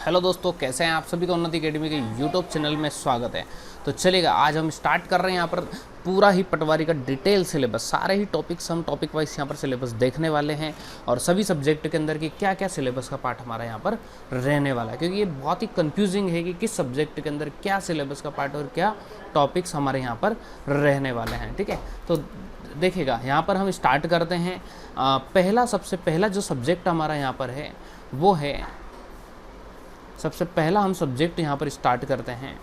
Hello दोस्तों, कैसे हैं आप सभी का उन्नति अकेडमी के यूट्यूब चैनल में स्वागत है। तो चलेगा, आज हम स्टार्ट कर रहे हैं यहाँ पर पूरा ही पटवारी का डिटेल सिलेबस, सारे ही टॉपिक्स हम टॉपिक वाइज यहाँ पर सिलेबस देखने वाले हैं और सभी सब्जेक्ट के अंदर की क्या क्या सिलेबस का पार्ट हमारा यहाँ पर रहने वाला है, क्योंकि ये बहुत ही कंफ्यूजिंग है कि किस सब्जेक्ट के अंदर क्या सिलेबस का पार्ट और क्या टॉपिक्स हमारे यहाँ पर रहने वाले हैं। ठीक है, तो देखिएगा यहाँ पर हम स्टार्ट करते हैं। सबसे पहला जो सब्जेक्ट हमारा यहाँ पर है वो है, सबसे पहला हम सब्जेक्ट यहाँ पर स्टार्ट करते हैं।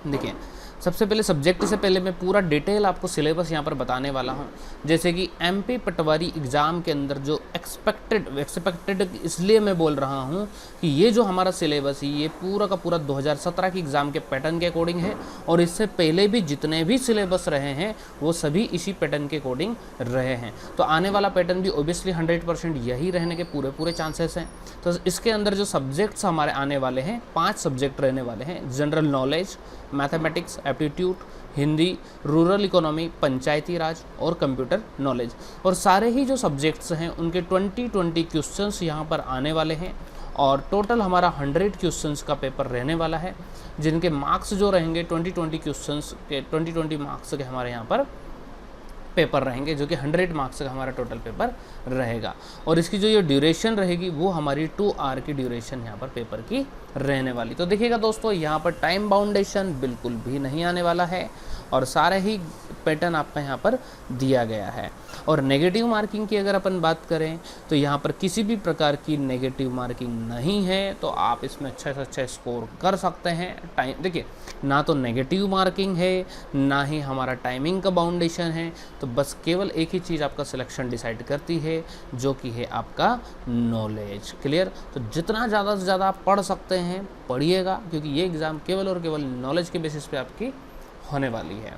देखिए, सबसे पहले सब्जेक्ट से पहले मैं पूरा डिटेल आपको सिलेबस यहाँ पर बताने वाला हूँ। जैसे कि एमपी पटवारी एग्ज़ाम के अंदर जो एक्सपेक्टेड इसलिए मैं बोल रहा हूँ कि ये जो हमारा सिलेबस है ये पूरा का पूरा 2017 की एग्ज़ाम के पैटर्न के अकॉर्डिंग है और इससे पहले भी जितने भी सिलेबस रहे हैं वो सभी इसी पैटर्न के अकॉर्डिंग रहे हैं। तो आने वाला पैटर्न भी ओबियसली 100% यही रहने के पूरे चांसेस हैं। तो इसके अंदर जो सब्जेक्ट्स हमारे आने वाले हैं, 5 सब्जेक्ट रहने वाले हैं। General knowledge, mathematics, aptitude, Hindi, rural economy, Panchayati Raj और कंप्यूटर नॉलेज। और सारे ही जो सब्जेक्ट्स हैं उनके 20 क्वेश्चंस यहाँ पर आने वाले हैं और टोटल हमारा 100 क्वेश्चंस का पेपर रहने वाला है, जिनके मार्क्स जो रहेंगे 20 क्वेश्चंस के 20 मार्क्स के हमारे यहाँ पर पेपर रहेंगे, जो कि 100 मार्क्स का हमारा टोटल पेपर रहेगा। और इसकी जो ये ड्यूरेशन रहेगी वो हमारी 2 आवर की ड्यूरेशन यहाँ पर पेपर की रहने वाली। तो देखिएगा दोस्तों, यहाँ पर टाइम बाउंडेशन बिल्कुल भी नहीं आने वाला है और सारे ही पैटर्न आपका यहाँ पर दिया गया है। और नेगेटिव मार्किंग की अगर अपन बात करें तो यहाँ पर किसी भी प्रकार की नेगेटिव मार्किंग नहीं है, तो आप इसमें अच्छा से अच्छा स्कोर कर सकते हैं। टाइम देखिए, ना तो नेगेटिव मार्किंग है ना ही हमारा टाइमिंग का बाउंडेशन है, तो बस केवल एक ही चीज़ आपका सिलेक्शन डिसाइड करती है, जो कि है आपका नॉलेज। क्लियर? तो जितना ज़्यादा से ज़्यादा आप पढ़ सकते हैं पढ़िएगा, क्योंकि ये एग्ज़ाम केवल और केवल नॉलेज के बेसिस पे आपकी होने वाली है।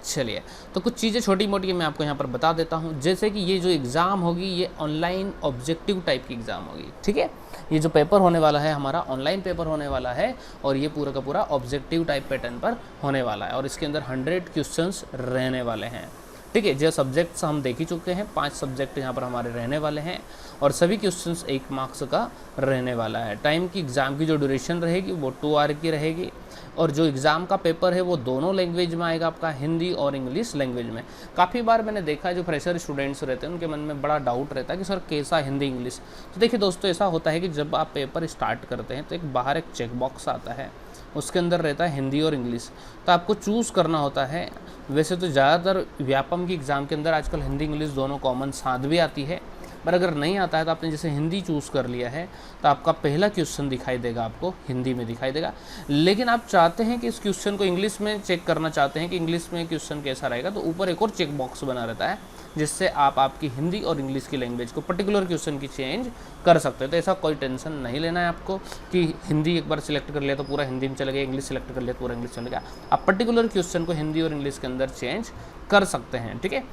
चलिए, तो कुछ चीज़ें छोटी मोटी मैं आपको यहाँ पर बता देता हूँ। जैसे कि ये जो एग्ज़ाम होगी ये ऑनलाइन ऑब्जेक्टिव टाइप की एग्ज़ाम होगी। ठीक है, ये जो पेपर होने वाला है हमारा ऑनलाइन पेपर होने वाला है और ये पूरा का पूरा ऑब्जेक्टिव टाइप पैटर्न पर होने वाला है और इसके अंदर 100 क्वेश्चंस रहने वाले हैं। ठीक है, जो सब्जेक्ट्स हम देख ही चुके हैं, 5 सब्जेक्ट यहाँ पर हमारे रहने वाले हैं और सभी क्वेश्चंस 1 मार्क्स का रहने वाला है। टाइम की एग्ज़ाम की जो ड्यूरेशन रहेगी वो 2 आवर की रहेगी और जो एग्ज़ाम का पेपर है वो दोनों लैंग्वेज में आएगा, आपका हिंदी और इंग्लिश लैंग्वेज में। काफ़ी बार मैंने देखा है जो फ्रेशर स्टूडेंट्स रहते हैं उनके मन में बड़ा डाउट रहता है कि सर कैसा हिंदी इंग्लिश। तो देखिए दोस्तों, ऐसा होता है कि जब आप पेपर स्टार्ट करते हैं तो एक बाहर एक चेक बॉक्स आता है, उसके अंदर रहता है हिंदी और इंग्लिश, तो आपको चूज़ करना होता है। वैसे तो ज़्यादातर व्यापम की एग्ज़ाम के अंदर आजकल हिंदी इंग्लिश दोनों कॉमन साथ भी आती है, पर अगर नहीं आता है तो आपने जैसे हिंदी चूज़ कर लिया है तो आपका पहला क्वेश्चन दिखाई देगा, आपको हिंदी में दिखाई देगा। लेकिन आप चाहते हैं कि इस क्वेश्चन को इंग्लिश में चेक करना चाहते हैं कि इंग्लिश में क्वेश्चन कैसा रहेगा, तो ऊपर एक और चेक बॉक्स बना रहता है जिससे आप आपकी हिंदी और इंग्लिश की लैंग्वेज को पर्टिकुलर क्वेश्चन की चेंज कर सकते हैं। तो ऐसा कोई टेंशन नहीं लेना है आपको कि हिंदी एक बार सिलेक्ट कर लिया तो पूरा हिंदी में चलेगा, इंग्लिश सेलेक्ट कर लिया तो पूरा इंग्लिश चलेगा। आप पर्टिकुलर क्वेश्चन को हिंदी और इंग्लिश के अंदर चेंज कर सकते हैं। ठीक है,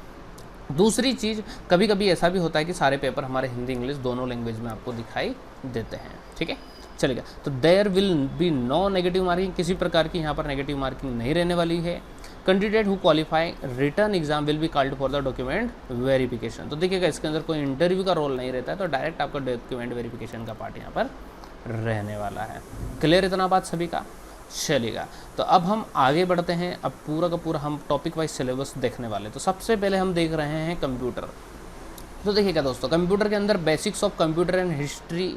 दूसरी चीज़, कभी कभी ऐसा भी होता है कि सारे पेपर हमारे हिंदी इंग्लिश दोनों लैंग्वेज में आपको दिखाई देते हैं। ठीक है, चलेगा। तो there will be no negative marking, किसी प्रकार की यहाँ पर नेगेटिव मार्किंग नहीं रहने वाली है। Candidate who qualify return exam will be called for the document verification. तो देखिएगा, इसके अंदर कोई इंटरव्यू का रोल नहीं रहता है, तो डायरेक्ट आपका डॉक्यूमेंट वेरिफिकेशन का पार्ट यहाँ पर रहने वाला है। क्लियर इतना बात सभी का? चलेगा, तो अब हम आगे बढ़ते हैं। अब पूरा का पूरा हम टॉपिक वाइज सिलेबस देखने वाले। तो सबसे पहले हम देख रहे हैं कंप्यूटर। तो देखिएगा दोस्तों, कंप्यूटर के अंदर basics of computer and history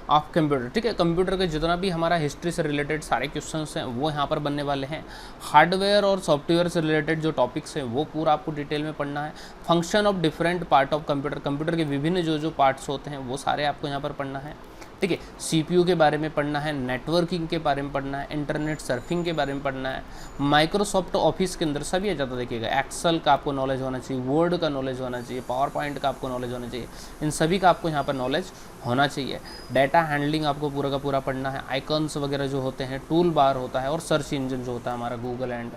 of computer. ठीक है, कंप्यूटर के जितना भी हमारा हिस्ट्री से रिलेटेड सारे क्वेश्चंस हैं वो यहाँ पर बनने वाले हैं। हार्डवेयर और सॉफ्टवेयर से रिलेटेड जो टॉपिक्स हैं वो पूरा आपको डिटेल में पढ़ना है। Function of different part of computer, computer के विभिन्न जो पार्ट्स होते हैं वो सारे आपको यहाँ पर पढ़ना है। ठीक है, सीपीयू के बारे में पढ़ना है, नेटवर्किंग के बारे में पढ़ना है, इंटरनेट सर्फिंग के बारे में पढ़ना है। माइक्रोसॉफ्ट ऑफिस के अंदर सभी आ जाता, देखिएगा एक्सेल का आपको नॉलेज होना चाहिए, वर्ड का नॉलेज होना चाहिए, पावर पॉइंट का आपको नॉलेज होना चाहिए, इन सभी का आपको यहाँ पर नॉलेज होना चाहिए। डाटा हैंडलिंग आपको पूरा का पूरा पढ़ना है। आइकॉन्स वगैरह जो होते हैं, टूल बार होता है और सर्च इंजन जो होता है हमारा गूगल एंड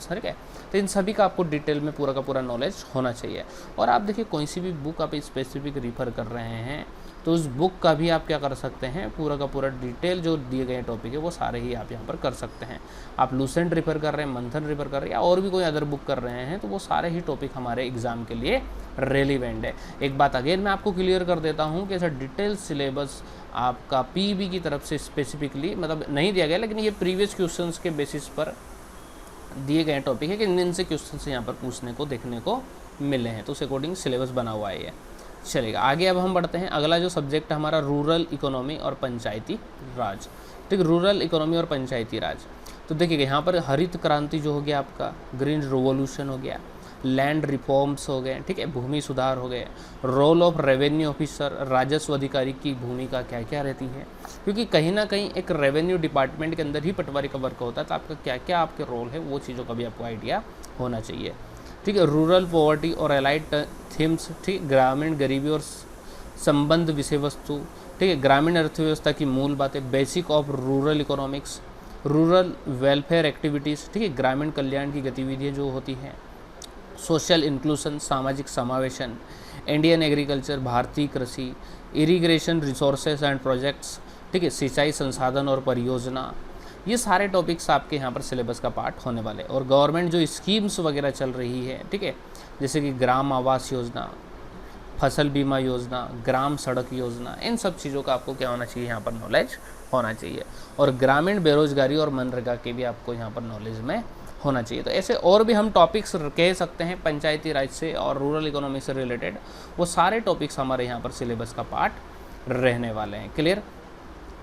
ठीक है। तो इन सभी का आपको डिटेल में पूरा का पूरा नॉलेज होना चाहिए। और आप देखिए कोई सी भी बुक आप स्पेसिफिक रिफ़र कर रहे हैं तो उस बुक का भी आप क्या कर सकते हैं, पूरा का पूरा डिटेल जो दिए गए टॉपिक है वो सारे ही आप यहाँ पर कर सकते हैं। आप लूसेंट रेफर कर रहे हैं, मंथन रेफर कर रहे हैं या और भी कोई अदर बुक कर रहे हैं तो वो सारे ही टॉपिक हमारे एग्ज़ाम के लिए रेलिवेंट है। एक बात अगेन मैं आपको क्लियर कर देता हूँ कि ऐसा डिटेल सिलेबस आपका पीईबी की तरफ से स्पेसिफिकली मतलब नहीं दिया गया, लेकिन ये प्रीवियस क्वेश्चंस के बेसिस पर दिए गए टॉपिक है कि इन से क्वेश्चन यहाँ पर पूछने को देखने को मिले हैं, तो उस अकॉर्डिंग सिलेबस बना हुआ है ये। चलेगा आगे अब हम बढ़ते हैं। अगला जो सब्जेक्ट हमारा रूरल इकोनॉमी और पंचायती राज। ठीक, रूरल इकोनॉमी और पंचायती राज। तो देखिएगा यहाँ पर हरित क्रांति जो हो गया आपका, ग्रीन रिवॉल्यूशन हो गया, लैंड रिफॉर्म्स हो गए, ठीक है, भूमि सुधार हो गए, रोल ऑफ रेवेन्यू ऑफिसर, राजस्व अधिकारी की भूमिका क्या क्या रहती है, क्योंकि कहीं ना कहीं एक रेवेन्यू डिपार्टमेंट के अंदर ही पटवारी का वर्क होता है, तो आपका क्या क्या आपके रोल है वो चीज़ों का भी आपको आइडिया होना चाहिए। ठीक है, रूरल पॉवर्टी और एलाइड थीम्स, ठीक, ग्रामीण गरीबी और संबंध विषय वस्तु, ठीक है, ग्रामीण अर्थव्यवस्था की मूल बातें, basic of rural economics, rural welfare activities, ठीक है, ग्रामीण कल्याण की गतिविधियाँ जो होती हैं, सोशल इंक्लूशन, सामाजिक समावेशन, इंडियन एग्रीकल्चर, भारतीय कृषि, इरिगेशन रिसोर्सेज एंड प्रोजेक्ट्स, ठीक है, सिंचाई संसाधन और परियोजना, ये सारे टॉपिक्स आपके यहाँ पर सिलेबस का पार्ट होने वाले। और गवर्नमेंट जो स्कीम्स वगैरह चल रही है, ठीक है, जैसे कि ग्राम आवास योजना, फसल बीमा योजना, ग्राम सड़क योजना, इन सब चीज़ों का आपको क्या होना चाहिए, यहाँ पर नॉलेज होना चाहिए। और ग्रामीण बेरोजगारी और मनरेगा के भी आपको यहाँ पर नॉलेज में होना चाहिए। तो ऐसे और भी हम टॉपिक्स कह सकते हैं पंचायती राज से और रूरल इकोनॉमी से रिलेटेड, वो सारे टॉपिक्स हमारे यहाँ पर सिलेबस का पार्ट रहने वाले हैं। क्लियर।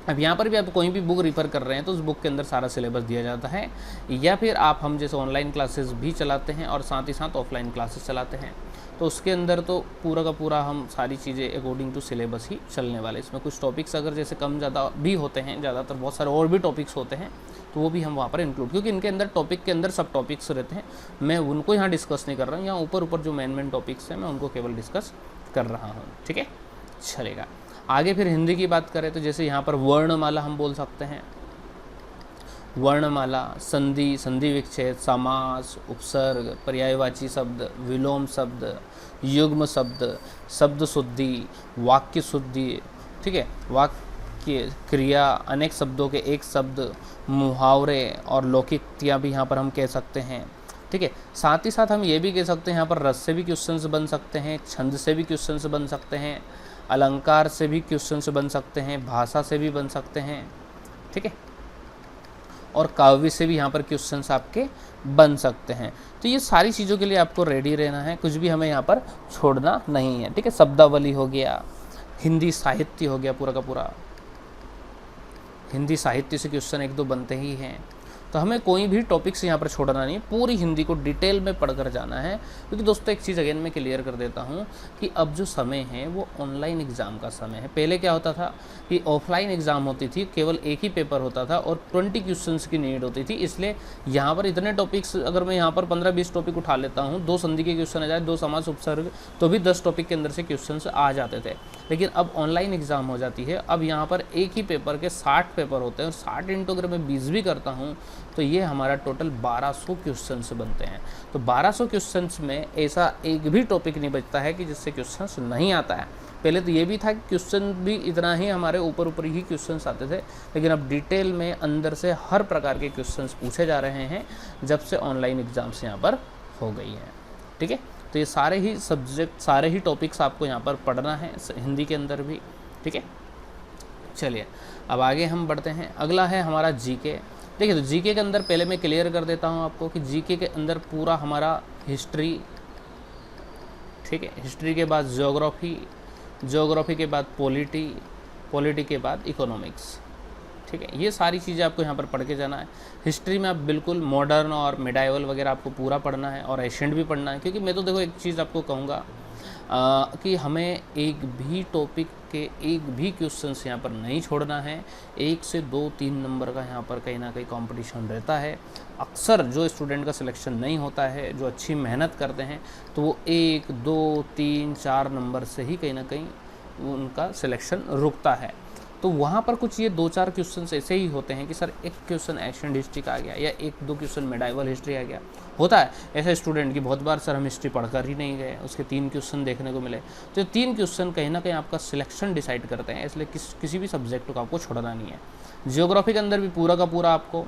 अब यहाँ पर भी आप कोई भी बुक रिफ़र कर रहे हैं तो उस बुक के अंदर सारा सिलेबस दिया जाता है, या फिर आप हम जैसे ऑनलाइन क्लासेस भी चलाते हैं और साथ ही साथ ऑफलाइन क्लासेस चलाते हैं, तो उसके अंदर तो पूरा का पूरा हम सारी चीज़ें अकॉर्डिंग टू सिलेबस ही चलने वाले। इसमें कुछ टॉपिक्स अगर जैसे कम ज़्यादा भी होते हैं, ज़्यादातर बहुत सारे और भी टॉपिक्स होते हैं तो वो भी हम वहाँ पर इंक्लूड, क्योंकि इनके अंदर टॉपिक के अंदर सब टॉपिक्स रहते हैं। मैं उनको यहाँ डिस्कस नहीं कर रहा हूँ, यहाँ ऊपर ऊपर जो मेन टॉपिक्स हैं मैं उनको केवल डिस्कस कर रहा हूँ। ठीक है, चलेगा आगे। फिर हिंदी की बात करें तो जैसे यहाँ पर वर्णमाला हम बोल सकते हैं, वर्णमाला, संधि, संधि विच्छेद, समास, उपसर्ग, पर्यायवाची शब्द, विलोम शब्द, युग्म शब्द, शब्द शुद्धि, वाक्य शुद्धि, ठीक है, वाक्य क्रिया, अनेक शब्दों के एक शब्द, मुहावरे और लौकिकतियाँ भी यहाँ पर हम कह सकते हैं। ठीक है, साथ ही साथ हम ये भी कह सकते हैं यहाँ पर रस से भी क्वेश्चंस बन सकते हैं, छंद से भी क्वेश्चंस बन सकते हैं, अलंकार से भी क्वेश्चंस बन सकते हैं, भाषा से भी बन सकते हैं, ठीक है, और काव्य से भी यहाँ पर क्वेश्चंस आपके बन सकते हैं। तो ये सारी चीज़ों के लिए आपको रेडी रहना है, कुछ भी हमें यहाँ पर छोड़ना नहीं है। ठीक है, शब्दावली हो गया, हिंदी साहित्य हो गया, पूरा का पूरा हिंदी साहित्य से क्वेश्चन एक दो बनते ही हैं, तो हमें कोई भी टॉपिक्स यहाँ पर छोड़ना नहीं है, पूरी हिंदी को डिटेल में पढ़कर जाना है। क्योंकि दोस्तों एक चीज़ अगेन मैं क्लियर कर देता हूँ कि अब जो समय है वो ऑनलाइन एग्ज़ाम का समय है। पहले क्या होता था कि ऑफलाइन एग्ज़ाम होती थी, केवल एक ही पेपर होता था और 20 क्वेश्चंस की नीड होती थी, इसलिए यहाँ पर इतने टॉपिक्स, अगर मैं यहाँ पर 15-20 टॉपिक उठा लेता हूँ, 2 संधि के क्वेश्चन आ जाए, 2 समास उपसर्ग, तो भी 10 टॉपिक के अंदर से क्वेश्चन आ जाते थे। लेकिन अब ऑनलाइन एग्ज़ाम हो जाती है, अब यहाँ पर एक ही पेपर के 60 पेपर होते हैं और 60 इंटू अगर मैं 20 भी करता हूँ तो ये हमारा टोटल 1200 क्वेश्चंस बनते हैं। तो 1200 क्वेश्चंस में ऐसा एक भी टॉपिक नहीं बचता है कि जिससे क्वेश्चंस नहीं आता है। पहले तो ये भी था कि क्वेश्चन भी इतना ही हमारे ऊपर ही क्वेश्चंस आते थे, लेकिन अब डिटेल में अंदर से हर प्रकार के क्वेश्चंस पूछे जा रहे हैं जब से ऑनलाइन एग्ज़ाम्स यहाँ पर हो गई हैं। ठीक है, तो ये सारे ही सब्जेक्ट, सारे ही टॉपिक्स आपको यहाँ पर पढ़ना है हिंदी के अंदर भी। ठीक है, चलिए अब आगे हम बढ़ते हैं। अगला है हमारा जीके। देखिए, तो जीके के अंदर पहले मैं क्लियर कर देता हूँ आपको कि जीके के अंदर पूरा हमारा हिस्ट्री, ठीक है, हिस्ट्री के बाद ज्योग्राफी, ज्योग्राफी के बाद पॉलिटी, पॉलिटी के बाद इकोनॉमिक्स। ठीक है, ये सारी चीज़ें आपको यहाँ पर पढ़ के जाना है। हिस्ट्री में आप बिल्कुल मॉडर्न और मिडाइवल वगैरह आपको पूरा पढ़ना है और एशियंट भी पढ़ना है, क्योंकि मैं तो देखो एक चीज़ आपको कहूँगा कि हमें एक भी टॉपिक के एक भी क्वेश्चंस यहाँ पर नहीं छोड़ना है। 1 से 2-3 नंबर का यहाँ पर कहीं ना कहीं कंपटीशन रहता है। अक्सर जो स्टूडेंट का सिलेक्शन नहीं होता है, जो अच्छी मेहनत करते हैं, तो वो 1, 2, 3, 4 नंबर से ही कहीं ना कहीं उनका सिलेक्शन रुकता है। तो वहाँ पर कुछ ये 2-4 क्वेश्चन ऐसे ही होते हैं कि सर एक क्वेश्चन एशियन हिस्ट्री का आ गया या 1-2 क्वेश्चन मेडाइवल हिस्ट्री आ गया। होता है ऐसे स्टूडेंट की बहुत बार सर हम हिस्ट्री पढ़कर ही नहीं गए, उसके 3 क्वेश्चन देखने को मिले। तो 3 क्वेश्चन कहीं ना कहीं आपका सिलेक्शन डिसाइड करते हैं, इसलिए किसी भी सब्जेक्ट को आपको छोड़ना नहीं है। जियोग्राफी के अंदर भी पूरा का पूरा आपको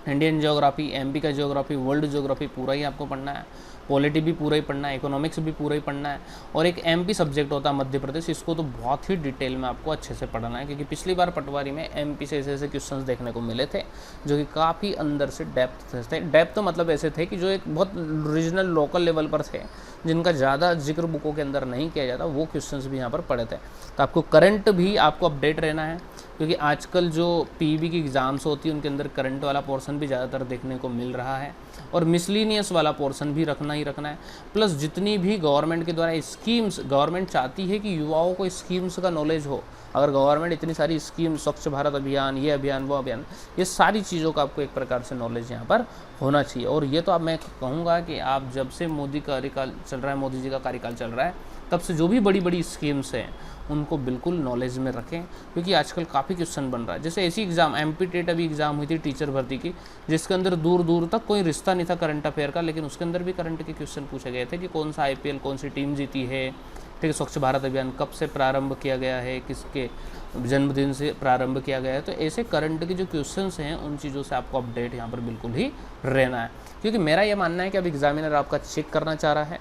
इंडियन ज्योग्राफी, एमपी का ज्योग्राफी, वर्ल्ड ज्योग्राफी पूरा ही आपको पढ़ना है। पॉलिटी भी पूरा ही पढ़ना है, इकोनॉमिक्स भी पूरा ही पढ़ना है। और एक एमपी सब्जेक्ट होता है मध्य प्रदेश, इसको तो बहुत ही डिटेल में आपको अच्छे से पढ़ना है, क्योंकि पिछली बार पटवारी में एमपी से ऐसे ऐसे क्वेश्चंस देखने को मिले थे जो कि काफ़ी अंदर से डेप्थ थे। डेप्थ तो मतलब ऐसे थे कि जो एक बहुत रीजनल लोकल लेवल पर थे, जिनका ज़्यादा जिक्र बुकों के अंदर नहीं किया जाता, वो क्वेश्चंस भी यहाँ पर पढ़े थे। तो आपको करंट भी आपको अपडेट रहना है, क्योंकि आजकल जो पीवी की एग्ज़ाम्स होती है उनके अंदर करंट वाला पोर्शन भी ज़्यादातर देखने को मिल रहा है, और मिसलिनियस वाला पोर्शन भी रखना ही रखना है। प्लस जितनी भी गवर्नमेंट के द्वारा स्कीम्स, गवर्नमेंट चाहती है कि युवाओं को स्कीम्स का नॉलेज हो। अगर गवर्नमेंट इतनी सारी स्कीम, स्वच्छ भारत अभियान, ये अभियान, वो अभियान, ये सारी चीज़ों का आपको एक प्रकार से नॉलेज यहाँ पर होना चाहिए। और ये तो अब मैं कहूँगा कि आप जब से मोदी कार्यकाल चल रहा है, मोदी जी का कार्यकाल चल रहा है, तब से जो भी बड़ी बड़ी स्कीम्स हैं उनको बिल्कुल नॉलेज में रखें, क्योंकि आजकल काफ़ी क्वेश्चन बन रहा है। जैसे ऐसी एग्ज़ाम, एमपी टेट अभी एग्ज़ाम हुई थी टीचर भर्ती की, जिसके अंदर दूर दूर तक कोई रिश्ता नहीं था करंट अफेयर का, लेकिन उसके अंदर भी करंट के क्वेश्चन पूछे गए थे कि कौन सा आईपीएल, कौन सी टीम जीती है, ठीक है, स्वच्छ भारत अभियान कब से प्रारंभ किया गया है, किसके जन्मदिन से प्रारंभ किया गया है। तो ऐसे करंट के जो क्वेश्चंस हैं उन चीज़ों से आपको अपडेट यहाँ पर बिल्कुल ही रहना है, क्योंकि मेरा ये मानना है कि अब एग्जामिनर आपका चेक करना चाह रहा है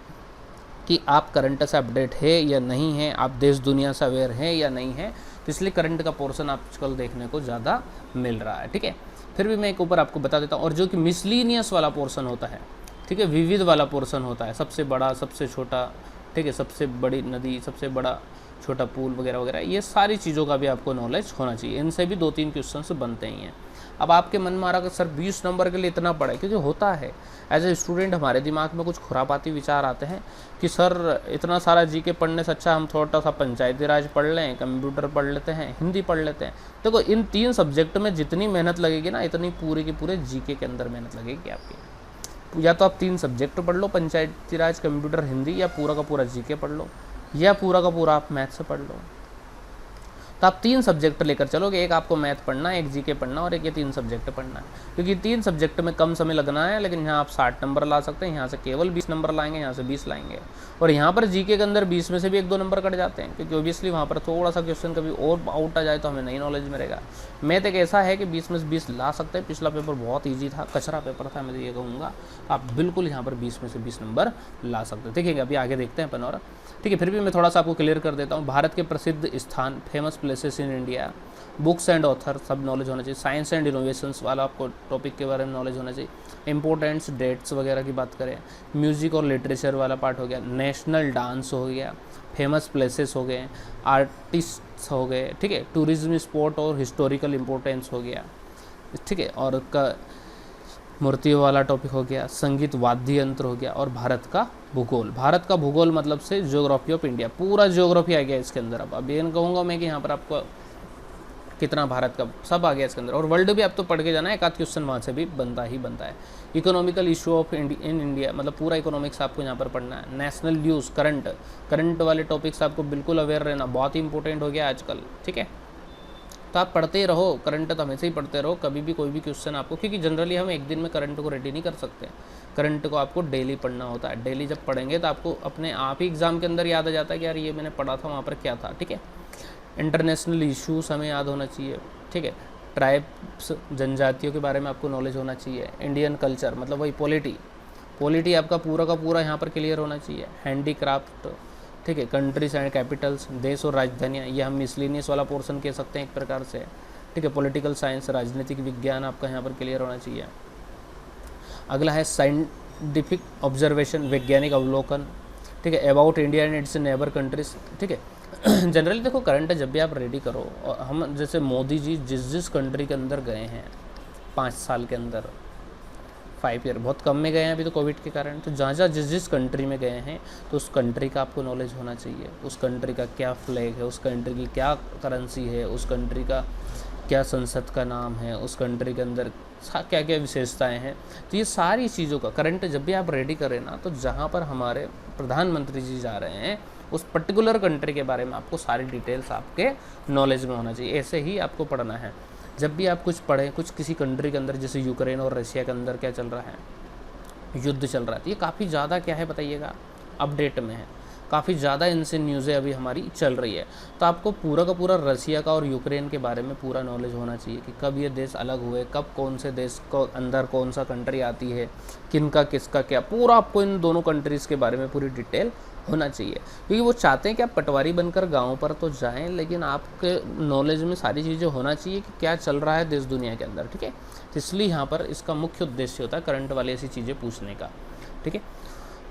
कि आप करंट से अपडेट है या नहीं है, आप देश दुनिया से अवेयर हैं या नहीं है। तो इसलिए करंट का पोर्शन आजकल देखने को ज़्यादा मिल रहा है, ठीक है। फिर भी मैं एक ऊपर आपको बता देता हूँ, और जो कि मिसलिनियस वाला पोर्शन होता है, ठीक है, विविध वाला पोर्शन होता है, सबसे बड़ा, सबसे छोटा, ठीक है, सबसे बड़ी नदी, सबसे बड़ा छोटा पुल वगैरह वगैरह, ये सारी चीज़ों का भी आपको नॉलेज होना चाहिए। इनसे भी 2-3 क्वेश्चन बनते ही हैं। अब आपके मन में आ रहा कि सर 20 नंबर के लिए इतना पढ़े, क्योंकि होता है एज ए स्टूडेंट हमारे दिमाग में कुछ खुरापाती विचार आते हैं कि सर इतना सारा जीके पढ़ने से अच्छा हम थोड़ा सा पंचायती राज पढ़ लें, कंप्यूटर पढ़ लेते हैं, हिंदी पढ़ लेते हैं। देखो इन 3 सब्जेक्ट में जितनी मेहनत लगेगी ना, इतनी पूरे के पूरे जीके के अंदर मेहनत लगेगी आपकी। या तो आप 3 सब्जेक्ट पढ़ लो, पंचायती राज, कंप्यूटर, हिंदी, या पूरा का पूरा जीके पढ़ लो, या पूरा का पूरा आप मैथ से पढ़ लो। तो आप 3 सब्जेक्ट लेकर चलोगे, एक आपको मैथ पढ़ना है, एक जीके पढ़ना, और एक ये 3 सब्जेक्ट पढ़ना है, क्योंकि 3 सब्जेक्ट में कम समय लगना है, लेकिन यहाँ आप 60 नंबर ला सकते हैं। यहाँ से केवल 20 नंबर लाएंगे, यहाँ से 20 लाएंगे। और यहाँ पर जीके के अंदर 20 में से भी 1-2 नंबर कट जाते हैं, क्योंकि ऑब्वियसली वहाँ पर थोड़ा सा क्वेश्चन कभी और आउट आ जाए तो हमें नई नॉलेज में रहेगा। मैथ एक ऐसा है कि 20 में से 20 ला सकते हैं। पिछला पेपर बहुत ईजी था, कचरा पेपर था, मैं तो ये कहूँगा आप बिल्कुल यहाँ पर 20 में से 20 नंबर ला सकते हैं। देखिए अभी आगे देखते हैं अपन, और ठीक है, फिर भी मैं थोड़ा सा आपको क्लियर कर देता हूँ। भारत के प्रसिद्ध स्थान, famous places in India, books and author, सब नॉलेज होना चाहिए। साइंस एंड इनोवेशंस वाला आपको टॉपिक के बारे में नॉलेज होना चाहिए। इंपॉर्टेंट्स, डेट्स वगैरह की बात करें, म्यूज़िक और लिटरेचर वाला पार्ट हो गया, नेशनल डांस हो गया, फेमस प्लेसेस हो गए, आर्टिस्ट्स हो गए, ठीक है, टूरिज्म, स्पोर्ट और हिस्टोरिकल इम्पोर्टेंस हो गया, ठीक है, और मूर्तियों वाला टॉपिक हो गया, संगीत वाद्य यंत्र हो गया, और भारत का भूगोल। भारत का भूगोल मतलब से ज्योग्राफी ऑफ इंडिया, पूरा ज्योग्राफी आ गया इसके अंदर। अब ये कहूँगा मैं कि यहाँ पर आपको कितना भारत का सब आ गया इसके अंदर। और वर्ल्ड भी आप तो पढ़ के जाना है, एक आध क्वेश्चन वहाँ से भी बनता ही बनता है। Economical issue of in India, मतलब पूरा इकोनॉमिक्स आपको यहाँ पर पढ़ना है। नेशनल न्यूज़, करंट वाले टॉपिक्स आपको बिल्कुल अवेयर रहना, बहुत ही इंपॉर्टेंट हो गया आजकल, ठीक है। तो आप पढ़ते ही रहो, करंट तो हमेशा ही पढ़ते रहो, कभी भी कोई भी क्वेश्चन आपको, क्योंकि जनरली हम एक दिन में करंट को रेडी नहीं कर सकते। करंट को आपको डेली पढ़ना होता है। डेली जब पढ़ेंगे तो आपको अपने आप ही एग्ज़ाम के अंदर याद आ जाता है कि यार ये मैंने पढ़ा था, वहाँ पर क्या था, ठीक है। इंटरनेशनल इश्यूज हमें याद होना चाहिए, ठीक है। ट्राइब्स, जनजातियों के बारे में आपको नॉलेज होना चाहिए। इंडियन कल्चर मतलब वही पॉलिटी आपका पूरा का पूरा यहाँ पर क्लियर होना चाहिए। हैंडीक्राफ्ट, ठीक है, कंट्रीज एंड कैपिटल्स, देश और राजधानियाँ, ये हम मिसलिनियस वाला पोर्शन कह सकते हैं एक प्रकार से, ठीक है। पॉलिटिकल साइंस, राजनीतिक विज्ञान आपका यहाँ पर क्लियर होना चाहिए। अगला है साइंटिफिक ऑब्जर्वेशन, वैज्ञानिक अवलोकन, ठीक है, about India and it's neighbour countries, ठीक है। जनरली देखो करंट जब भी आप रेडी करो, और हम जैसे मोदी जी जिस कंट्री के अंदर गए हैं 5 साल के अंदर, 5 ईयर बहुत कम में गए हैं अभी तो कोविड के कारण, तो जहाँ जिस कंट्री में गए हैं तो उस कंट्री का आपको नॉलेज होना चाहिए। उस कंट्री का क्या फ्लैग है, उस कंट्री की क्या करेंसी है, उस कंट्री का क्या संसद का नाम है, उस कंट्री के अंदर क्या क्या विशेषताएं हैं। तो ये सारी चीज़ों का करंट जब भी आप रेडी करें ना, तो जहाँ पर हमारे प्रधानमंत्री जी जा रहे हैं उस पर्टिकुलर कंट्री के बारे में आपको सारी डिटेल्स आपके नॉलेज में होना चाहिए। ऐसे ही आपको पढ़ना है। जब भी आप कुछ पढ़ें, कुछ किसी कंट्री के अंदर, जैसे यूक्रेन और रशिया के अंदर क्या चल रहा है, युद्ध चल रहा है, तो ये काफ़ी ज़्यादा क्या है बताइएगा, अपडेट में है, काफ़ी ज़्यादा इनसे न्यूज़ें अभी हमारी चल रही है। तो आपको पूरा का पूरा रसिया का और यूक्रेन के बारे में पूरा नॉलेज होना चाहिए कि कब ये देश अलग हुए, कब कौन से देश को अंदर कौन सा कंट्री आती है, किनका किसका क्या, पूरा आपको इन दोनों कंट्रीज़ के बारे में पूरी डिटेल होना चाहिए। क्योंकि वो चाहते हैं कि आप पटवारी बनकर गाँव पर तो जाएँ, लेकिन आपके नॉलेज में सारी चीज़ें होना चाहिए कि क्या चल रहा है देश दुनिया के अंदर, ठीक है। तो इसलिए यहाँ पर इसका मुख्य उद्देश्य होता है करंट वाली ऐसी चीज़ें पूछने का, ठीक है।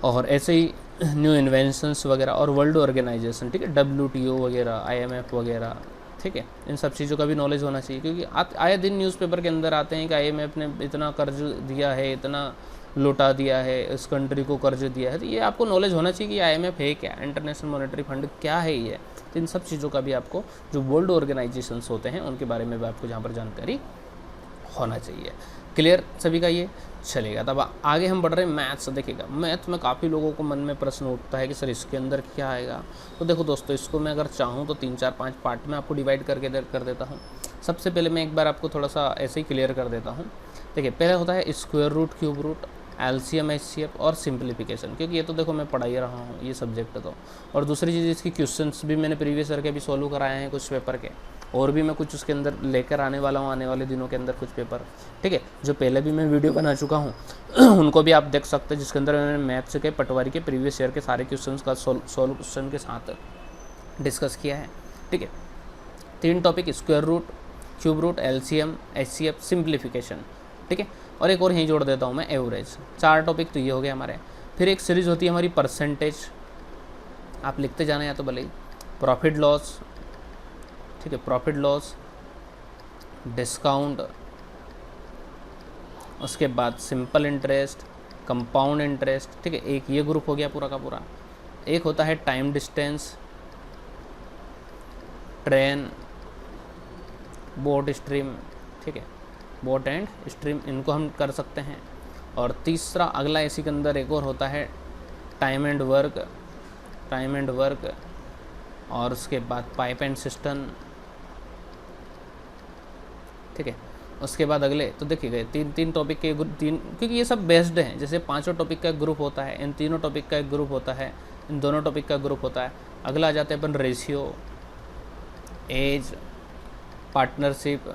और ऐसे ही न्यू इन्वेंशंस वगैरह और वर्ल्ड ऑर्गेनाइजेशन, ठीक है, WTO वगैरह, IMF वगैरह, ठीक है, इन सब चीज़ों का भी नॉलेज होना चाहिए। क्योंकि आए दिन न्यूज़पेपर के अंदर आते हैं कि IMF ने इतना कर्ज दिया है, इतना लौटा दिया है, इस कंट्री को कर्ज दिया है। तो ये आपको नॉलेज होना चाहिए कि IMF है क्या, इंटरनेशनल मॉनेटरी फंड क्या है ये। तो इन सब चीज़ों का भी आपको, जो वर्ल्ड ऑर्गेनाइजेशंस होते हैं उनके बारे में भी आपको यहाँ पर जानकारी होना चाहिए। क्लियर सभी का ये चलेगा। तब आगे हम बढ़ रहे हैं मैथ्स। देखिएगा, मैथ में काफ़ी लोगों को मन में प्रश्न उठता है कि सर इसके अंदर क्या आएगा। तो देखो दोस्तों, इसको मैं अगर चाहूँ तो 3 4 5 पार्ट में आपको डिवाइड करके कर देता हूँ। सबसे पहले मैं एक बार आपको थोड़ा सा ऐसे ही क्लियर कर देता हूँ। देखिए, पहले होता है square root, cube root, LCM, HCF और सिंप्लीफिकेशन, क्योंकि ये तो देखो मैं पढ़ा ही रहा हूँ ये सब्जेक्ट तो। और दूसरी चीज़, इसकी क्वेश्चंस भी मैंने प्रीवियस ईयर के भी सॉल्व कराए हैं कुछ पेपर के, और भी मैं कुछ उसके अंदर लेकर आने वाला हूँ आने वाले दिनों के अंदर कुछ पेपर, ठीक है, जो पहले भी मैं वीडियो बना चुका हूँ उनको भी आप देख सकते हैं, जिसके अंदर मैंने मैथ्स के पटवारी के प्रीवियस ईयर के सारे क्वेश्चन का सॉल्यूशन के साथ डिस्कस किया है, ठीक है। 3 topic, square root, cube root, LCM, HCF, simplification, ठीक है। और एक और यहीं जोड़ देता हूँ मैं, एवरेज। 4 टॉपिक तो ये हो गए हमारे। फिर एक सीरीज़ होती है हमारी परसेंटेज, आप लिखते जाना या तो भले ही, प्रॉफिट लॉस, ठीक है, प्रॉफिट लॉस, डिस्काउंट, उसके बाद सिंपल इंटरेस्ट, कंपाउंड इंटरेस्ट, ठीक है, एक ये ग्रुप हो गया पूरा का पूरा। एक होता है time distance, train, boat stream, ठीक है, बोट एंड स्ट्रीम, इनको हम कर सकते हैं। और तीसरा अगला इसी के अंदर एक और होता है time and work, time and work, और उसके बाद पाइप एंड सिस्टम, ठीक है। उसके बाद अगले तो देखिए 3 टॉपिक के तीन, क्योंकि ये सब बेस्ड हैं, जैसे 5 टॉपिक का एक ग्रुप होता है, इन 3 टॉपिक का एक ग्रुप होता है, इन दोनों टॉपिक का ग्रुप होता है। अगला आ जाते हैं अपन रेशियो, एज, पार्टनरशिप,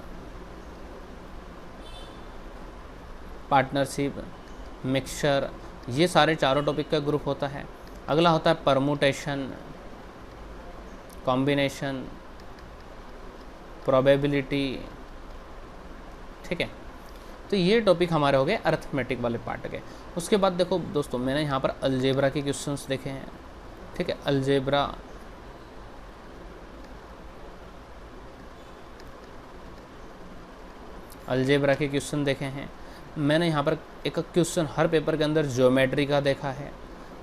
मिक्सचर, ये सारे चारों टॉपिक का ग्रुप होता है। अगला होता है परमुटेशन, कॉम्बिनेशन, प्रोबेबिलिटी, ठीक है। तो ये टॉपिक हमारे हो गए अरिथमेटिक वाले पार्ट के। उसके बाद देखो दोस्तों, मैंने यहाँ पर अलजेब्रा के क्वेश्चंस देखे हैं, ठीक है, अलजेब्रा के क्वेश्चन देखे हैं। मैंने यहाँ पर एक क्वेश्चन हर पेपर के अंदर ज्योमेट्री का देखा है,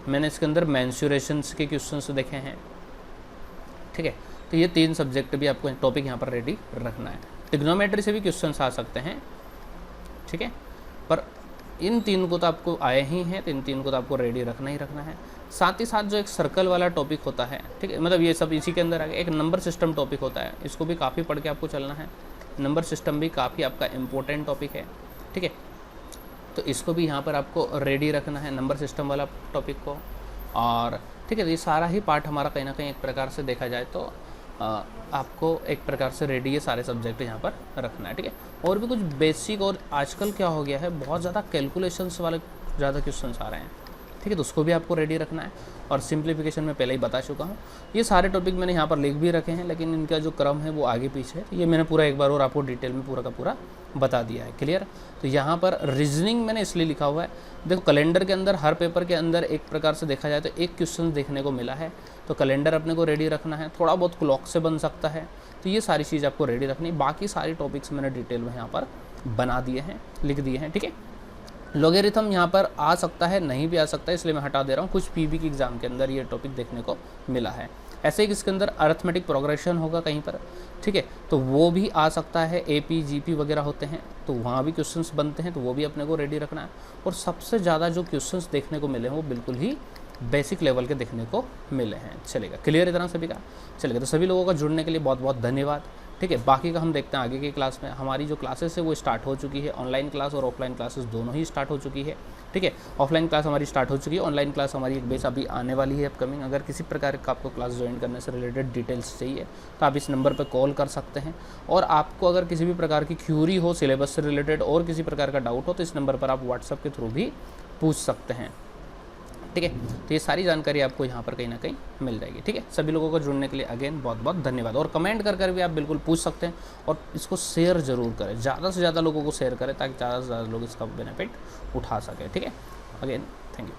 मैंने इसके अंदर मेंसुरेशंस के क्वेश्चंस देखे हैं, ठीक है। तो ये 3 सब्जेक्ट भी आपको टॉपिक यहाँ पर रेडी रखना है। ट्रिग्नोमेट्री से भी क्वेश्चंस आ सकते हैं, ठीक है, पर इन 3 को तो आपको आए ही हैं, तो इन 3 को तो आपको रेडी रखना ही रखना है। साथ ही साथ जो एक सर्कल वाला टॉपिक होता है, ठीक है, मतलब ये सब इसी के अंदर आ गया। एक नंबर सिस्टम टॉपिक होता है, इसको भी काफ़ी पढ़ के आपको चलना है। नंबर सिस्टम भी काफ़ी आपका इम्पोर्टेंट टॉपिक है, ठीक है, तो इसको भी यहाँ पर आपको रेडी रखना है, नंबर सिस्टम वाला टॉपिक को। और ठीक है, तो ये सारा ही पार्ट हमारा कहीं ना कहीं एक प्रकार से देखा जाए तो आपको एक प्रकार से रेडी ये सारे सब्जेक्ट यहाँ पर रखना है, ठीक है। और भी कुछ बेसिक, और आजकल क्या हो गया है, बहुत ज़्यादा कैलकुलेशंस वाले ज़्यादा क्वेश्चंस आ रहे हैं, ठीक है, तो उसको भी आपको रेडी रखना है। और सिंप्लीफिकेशन में पहले ही बता चुका हूँ। ये सारे टॉपिक मैंने यहाँ पर लिख भी रखे हैं, लेकिन इनका जो क्रम है वो आगे पीछे है, तो ये मैंने पूरा एक बार और आपको डिटेल में पूरा का पूरा बता दिया है। क्लियर। तो यहाँ पर रीजनिंग मैंने इसलिए लिखा हुआ है, देखो कैलेंडर के अंदर हर पेपर के अंदर एक प्रकार से देखा जाए तो एक क्वेश्चन देखने को मिला है, तो कैलेंडर अपने को रेडी रखना है। थोड़ा बहुत क्लॉक से बन सकता है, तो ये सारी चीज़ आपको रेडी रखनी है। बाकी सारी टॉपिक्स मैंने डिटेल में यहाँ पर बना दिए हैं, लिख दिए हैं, ठीक है। लॉगरिथम यहाँ पर आ सकता है, नहीं भी आ सकता है, इसलिए मैं हटा दे रहा हूँ। कुछ पीबी के एग्जाम के अंदर ये टॉपिक देखने को मिला है। ऐसे ही इसके अंदर अरिथमेटिक प्रोग्रेशन होगा कहीं पर, ठीक है, तो वो भी आ सकता है। एपी जीपी वगैरह होते हैं, तो वहाँ भी क्वेश्चंस बनते हैं, तो वो भी अपने को रेडी रखना है। और सबसे ज़्यादा जो क्वेश्चंस देखने को मिले हैं वो बिल्कुल ही बेसिक लेवल के देखने को मिले हैं। चलेगा, क्लियर इतना सभी का? चलेगा, तो सभी लोगों का जुड़ने के लिए बहुत बहुत धन्यवाद। ठीक है, बाकी का हम देखते हैं आगे की क्लास में। हमारी जो क्लासेस है वो स्टार्ट हो चुकी है, ऑनलाइन क्लास और ऑफलाइन क्लासेस दोनों ही स्टार्ट हो चुकी है। ठीक है, ऑफलाइन क्लास हमारी स्टार्ट हो चुकी है, ऑनलाइन क्लास हमारी एक बेस अभी आने वाली है अपकमिंग। अगर किसी प्रकार का आपको क्लास ज्वाइन करने से रिलेटेड डिटेल्स चाहिए तो आप इस नंबर पर कॉल कर सकते हैं। और आपको अगर किसी भी प्रकार की क्यूरी हो सिलेबस से रिलेटेड और किसी प्रकार का डाउट हो तो इस नंबर पर आप व्हाट्सएप के थ्रू भी पूछ सकते हैं। ठीक है, तो ये सारी जानकारी आपको यहाँ पर कहीं ना कहीं मिल जाएगी। ठीक है, सभी लोगों को जुड़ने के लिए अगेन बहुत बहुत धन्यवाद। और कमेंट कर भी आप बिल्कुल पूछ सकते हैं, और इसको शेयर ज़रूर करें, ज़्यादा से ज़्यादा लोगों को शेयर करें ताकि ज़्यादा से ज़्यादा लोग इसका बेनिफिट उठा सकें। ठीक है, अगेन थैंक यू।